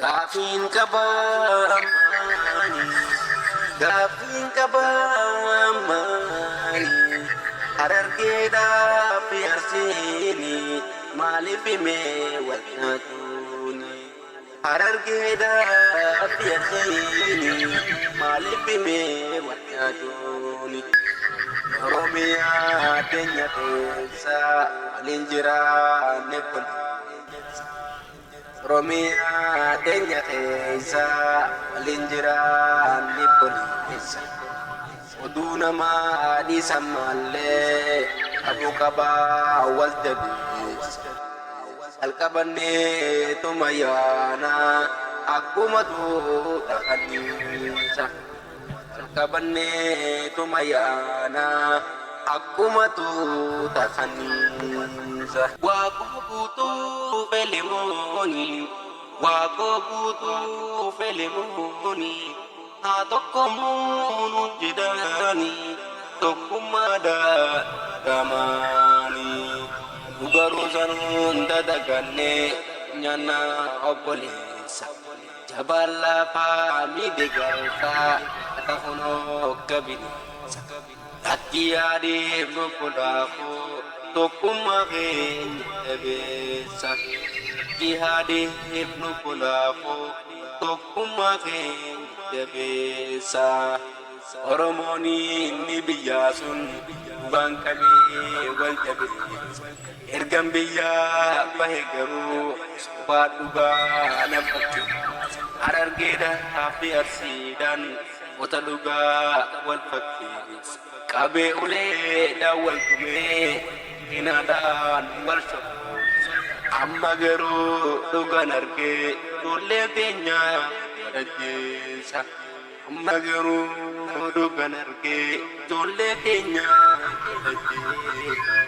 Gafin kabamani, gafin kabamani. Harargeda piarsini, malifime walnatuni. Harargeda piarsini, malifime walnatuni. Oromia tenya tesa, alinjira nepal. Oromia tenya tesa, alinjira nepal. Oduna ma di samalle, abu kaba wal jabis. Alkabane tumayana, aku matu takanisa. Alkabane tumayana, aku matu takanisa. Wako butu felimoni, wako butu felimoni. Tokkomuun jedhani tokkummaadha gamani garuu sanuun dadaganne nyaanna obboleessa jabaan lafaa miidhagaa tafunoo kabineensa lakki yaadee lubbuudhaafuu tokkummaa keenya dhabeessa lakki yaadee lubbuudhaafuu tokkummaa keenya jabeessa Oromoni ni biyya sun bangkamee wal jabeessa ergan biyya bahe garuu waa dhugaa nafatti Harargeedha fi Arsiidhaan wata dhugaa wal fakkeessa qabee uleedhaan wal tumee hinaadhaan wal shokkoosa amma garuu dhugaan argee ijoollee teenya Rajeessa magaru dugan arge tolle kenya rajeessa